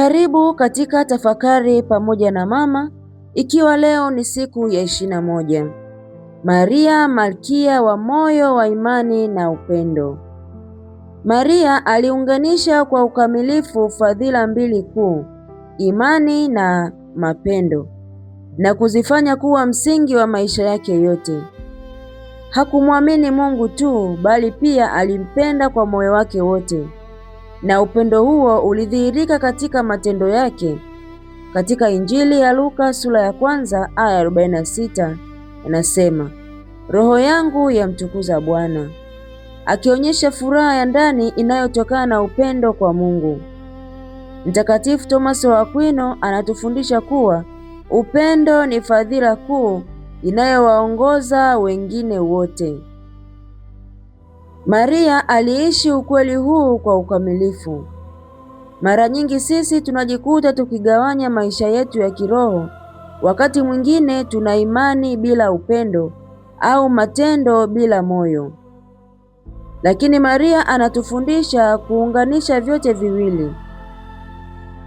Karibu katika tafakari pamoja na mama, ikiwa leo ni siku ya 21. Maria Malkia wa moyo wa imani na upendo. Maria aliunganisha kwa ukamilifu fadhila mbili kuu, imani na mapendo, na kuzifanya kuwa msingi wa maisha yake yote. Hakumwamini Mungu tu, bali pia alimpenda kwa moyo wake wote, na upendo huo ulidhihirika katika matendo yake. Katika Injili ya Luka sura ya 1 aya 46 inasema, roho yangu yamtukuza Bwana, akionyesha furaha ya ndani inayotokana na upendo kwa Mungu. Mtakatifu Tomaso wa Aquino anatufundisha kuwa upendo ni fadhila kuu inayowaongoza wengine wote. Maria aliishi ukweli huu kwa ukamilifu. Mara nyingi sisi tunajikuta tukigawanya maisha yetu ya kiroho. Wakati mwingine tuna imani bila upendo au matendo bila moyo. Lakini Maria anatufundisha kuunganisha vyote viwili.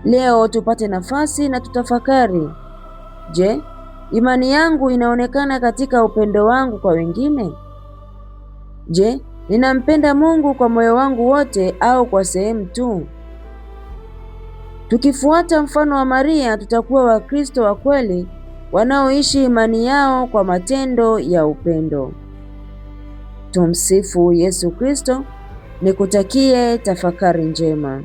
Leo tupate nafasi na tutafakari. Je, imani yangu inaonekana katika upendo wangu kwa wengine? Je, ninampenda Mungu kwa moyo wangu wote au kwa sehemu tu? Tukifuata mfano wa Maria, tutakuwa Wakristo wa kweli wanaoishi imani yao kwa matendo ya upendo. Tumsifu Yesu Kristo. Nikutakie tafakari njema.